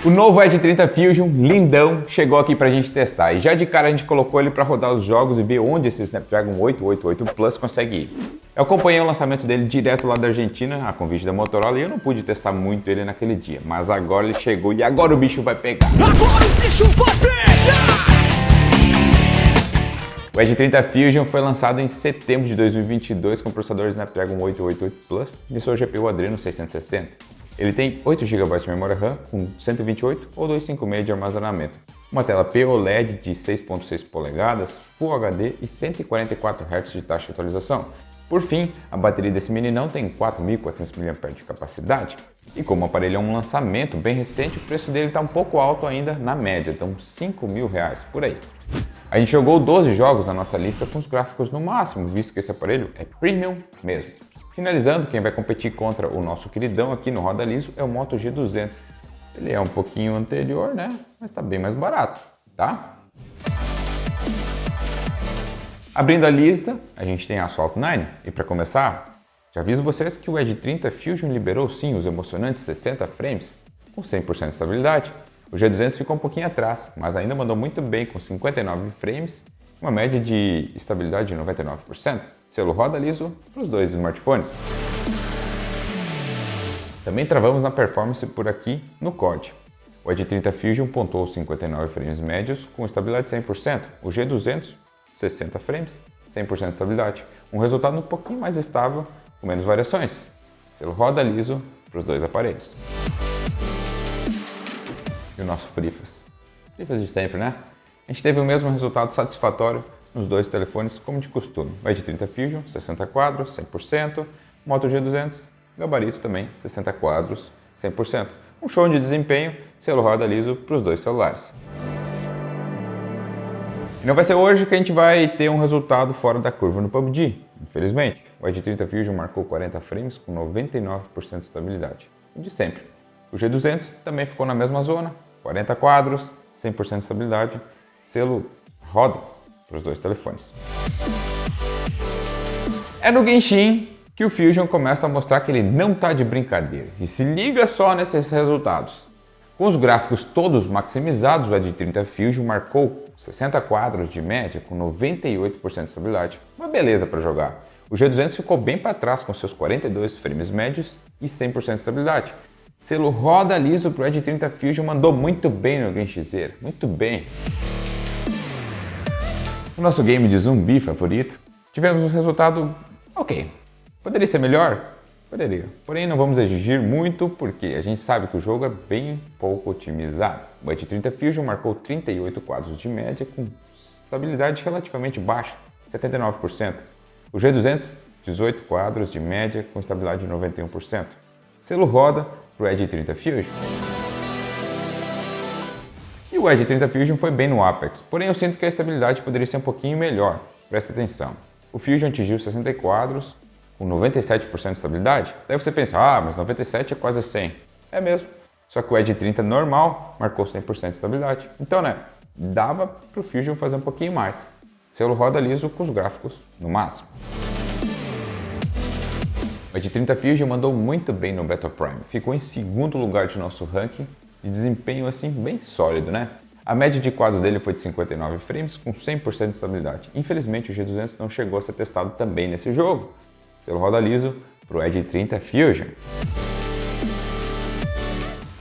O novo Edge 30 Fusion, lindão, chegou aqui pra gente testar. E já de cara a gente colocou ele para rodar os jogos e ver onde esse Snapdragon 888 Plus consegue ir. Eu acompanhei o lançamento dele direto lá da Argentina, a convite da Motorola, e eu não pude testar muito ele naquele dia. Mas agora ele chegou e agora o bicho vai pegar. Agora o bicho vai pegar! O Edge 30 Fusion foi lançado em setembro de 2022 com o processador Snapdragon 888 Plus e sua GPU Adreno 660. Ele tem 8 GB de memória RAM com 128 ou 256 de armazenamento, uma tela POLED de 6.6 polegadas, Full HD e 144 Hz de taxa de atualização. Por fim, a bateria desse meninão tem 4.400 mAh de capacidade. E como o aparelho é um lançamento bem recente, o preço dele está um pouco alto ainda na média, então R$5.000 por aí. A gente jogou 12 jogos na nossa lista com os gráficos no máximo, visto que esse aparelho é premium mesmo. Finalizando, quem vai competir contra o nosso queridão aqui no Roda Liso é o Moto G200. Ele é um pouquinho anterior, né? Mas tá bem mais barato, tá? Abrindo a lista, a gente tem a Asphalt 9. E para começar, já aviso vocês que o Edge 30 Fusion liberou sim os emocionantes 60 frames com 100% de estabilidade. O G200 ficou um pouquinho atrás, mas ainda mandou muito bem com 59 frames, uma média de estabilidade de 99%. Selo roda liso para os dois smartphones. Também travamos na performance por aqui no COD. O Edge 30 Fusion pontuou 59 frames médios com estabilidade de 100%. O G200, 60 frames, 100% de estabilidade. Um resultado um pouquinho mais estável, com menos variações. Selo roda liso para os dois aparelhos. E o nosso Frifas. Frifas de sempre, né? A gente teve o mesmo resultado satisfatório nos dois telefones, como de costume. O Edge 30 Fusion, 60 quadros, 100%. Moto G200, gabarito também, 60 quadros, 100%. Um show de desempenho, selo roda liso para os dois celulares. E não vai ser hoje que a gente vai ter um resultado fora da curva no PUBG, infelizmente. O Edge 30 Fusion marcou 40 frames com 99% de estabilidade, o de sempre. O G200 também ficou na mesma zona, 40 quadros, 100% de estabilidade, selo roda para os dois telefones. É no Genshin que o Fusion começa a mostrar que ele não está de brincadeira. E se liga só nesses resultados. Com os gráficos todos maximizados, o Edge 30 Fusion marcou 60 quadros de média com 98% de estabilidade. Uma beleza para jogar. O G200 ficou bem para trás com seus 42 frames médios e 100% de estabilidade. Selo roda liso para o Edge 30 Fusion mandou muito bem no Genshin, muito bem. No nosso game de zumbi favorito, tivemos um resultado ok. Poderia ser melhor? Poderia. Porém, não vamos exigir muito porque a gente sabe que o jogo é bem pouco otimizado. O Edge 30 Fusion marcou 38 quadros de média com estabilidade relativamente baixa, 79%. O G200, 18 quadros de média com estabilidade de 91%. Selo roda para o Edge 30 Fusion. E o Edge 30 Fusion foi bem no Apex, porém eu sinto que a estabilidade poderia ser um pouquinho melhor. Presta atenção. O Fusion atingiu 60 quadros com 97% de estabilidade. Daí você pensa, mas 97 é quase 100. É mesmo. Só que o Edge 30 normal marcou 100% de estabilidade. Então, dava para o Fusion fazer um pouquinho mais. Selo roda liso com os gráficos no máximo. O Edge 30 Fusion mandou muito bem no Battle Prime. Ficou em segundo lugar de nosso ranking de desempenho assim bem sólido, né? A média de quadros dele foi de 59 frames com 100% de estabilidade. Infelizmente o G200 não chegou a ser testado também nesse jogo. Selo roda liso para o Edge 30 Fusion.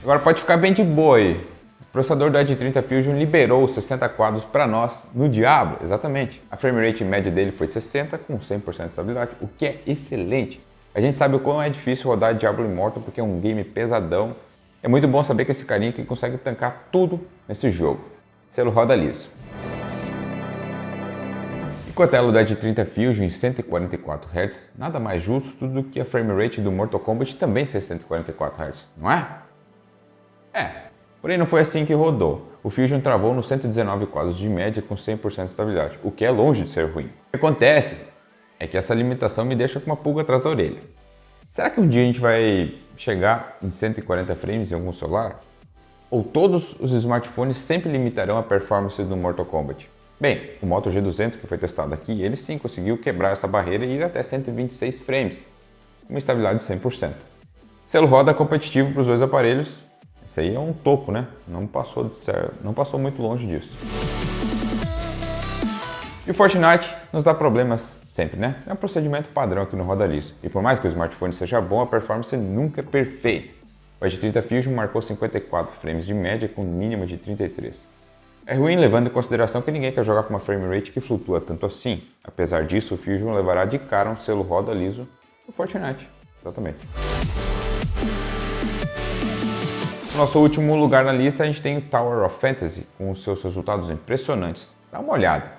Agora pode ficar bem de boa aí. O processador do Edge 30 Fusion liberou os 60 quadros para nós no Diablo, exatamente. A frame rate média dele foi de 60 com 100% de estabilidade, o que é excelente. A gente sabe o quão é difícil rodar Diablo Immortal porque é um game pesadão. É muito bom saber que esse carinha aqui consegue tancar tudo nesse jogo. Selo roda liso. E com a tela do Edge 30 Fusion em 144 Hz, nada mais justo do que a frame rate do Mortal Kombat também ser 144 Hz, não é? Porém não foi assim que rodou. O Fusion travou nos 119 quadros de média com 100% de estabilidade, o que é longe de ser ruim. O que acontece é que essa limitação me deixa com uma pulga atrás da orelha. Será que um dia a gente vai chegar em 140 frames em algum celular? Ou todos os smartphones sempre limitarão a performance do Mortal Kombat? Bem, o Moto G200 que foi testado aqui, ele sim conseguiu quebrar essa barreira e ir até 126 frames, com uma estabilidade de 100%. Selo roda competitivo para os dois aparelhos, Isso aí é um topo, né? Não passou muito longe disso. E o Fortnite nos dá problemas sempre, né? É um procedimento padrão aqui no Roda Liso. E por mais que o smartphone seja bom, a performance nunca é perfeita. O Edge 30 Fusion marcou 54 frames de média com mínima de 33. É ruim levando em consideração que ninguém quer jogar com uma frame rate que flutua tanto assim. Apesar disso, o Fusion levará de cara um selo Roda Liso do Fortnite. Exatamente. No nosso último lugar na lista, a gente tem o Tower of Fantasy, com os seus resultados impressionantes. Dá uma olhada.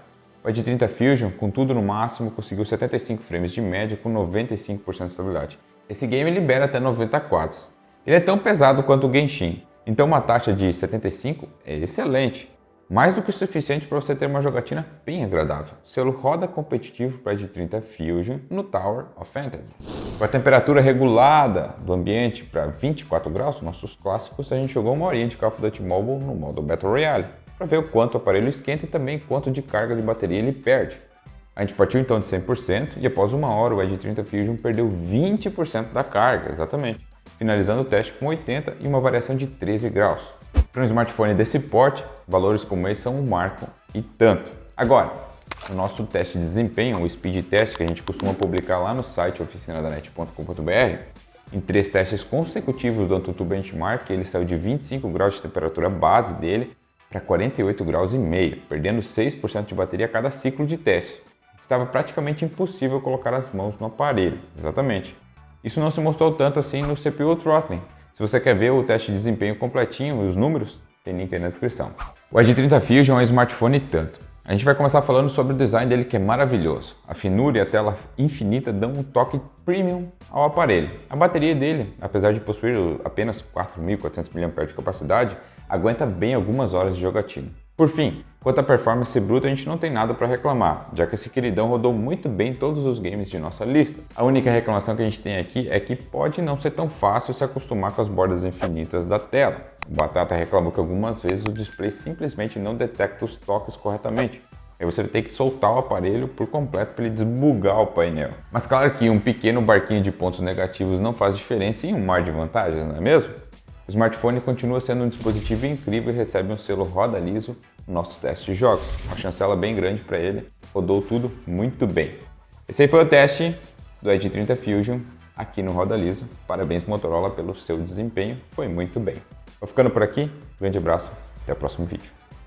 O Edge 30 Fusion, com tudo no máximo, conseguiu 75 frames de média com 95% de estabilidade. Esse game libera até 90 quadros. Ele é tão pesado quanto o Genshin, então uma taxa de 75 é excelente. Mais do que o suficiente para você ter uma jogatina bem agradável. Selo roda competitivo para Edge 30 Fusion no Tower of Fantasy. Com a temperatura regulada do ambiente para 24 graus, nossos clássicos, a gente jogou uma horinha de Call of Duty Mobile no modo Battle Royale, para ver o quanto o aparelho esquenta e também quanto de carga de bateria ele perde. A gente partiu então de 100% e após uma hora o Edge 30 Fusion perdeu 20% da carga, exatamente, finalizando o teste com 80 e uma variação de 13 graus. Para um smartphone desse porte, valores como esse são um marco e tanto. Agora, no nosso teste de desempenho, o Speed Test, que a gente costuma publicar lá no site oficinadanet.com.br, em 3 testes consecutivos do AnTuTu Benchmark, ele saiu de 25 graus de temperatura base dele para 48 graus e meio, perdendo 6% de bateria a cada ciclo de teste. Estava praticamente impossível colocar as mãos no aparelho, exatamente. Isso não se mostrou tanto assim no CPU Throttling. Se você quer ver o teste de desempenho completinho e os números, tem link aí na descrição. O Edge 30 Fusion é um smartphone e tanto. A gente vai começar falando sobre o design dele, que é maravilhoso. A finura e a tela infinita dão um toque premium ao aparelho. A bateria dele, apesar de possuir apenas 4.400 mAh de capacidade, aguenta bem algumas horas de jogatina. Por fim, quanto à performance bruta, a gente não tem nada para reclamar, já que esse queridão rodou muito bem todos os games de nossa lista. A única reclamação que a gente tem aqui é que pode não ser tão fácil se acostumar com as bordas infinitas da tela. O Batata reclamou que algumas vezes o display simplesmente não detecta os toques corretamente. Aí você vai ter que soltar o aparelho por completo para ele desbugar o painel. Mas claro que um pequeno barquinho de pontos negativos não faz diferença em um mar de vantagens, não é mesmo? O smartphone continua sendo um dispositivo incrível e recebe um selo Roda Liso no nosso teste de jogos. Uma chancela bem grande para ele, rodou tudo muito bem. Esse aí foi o teste do Edge 30 Fusion aqui no Roda Liso. Parabéns Motorola pelo seu desempenho, foi muito bem. Vou ficando por aqui, grande abraço, até o próximo vídeo.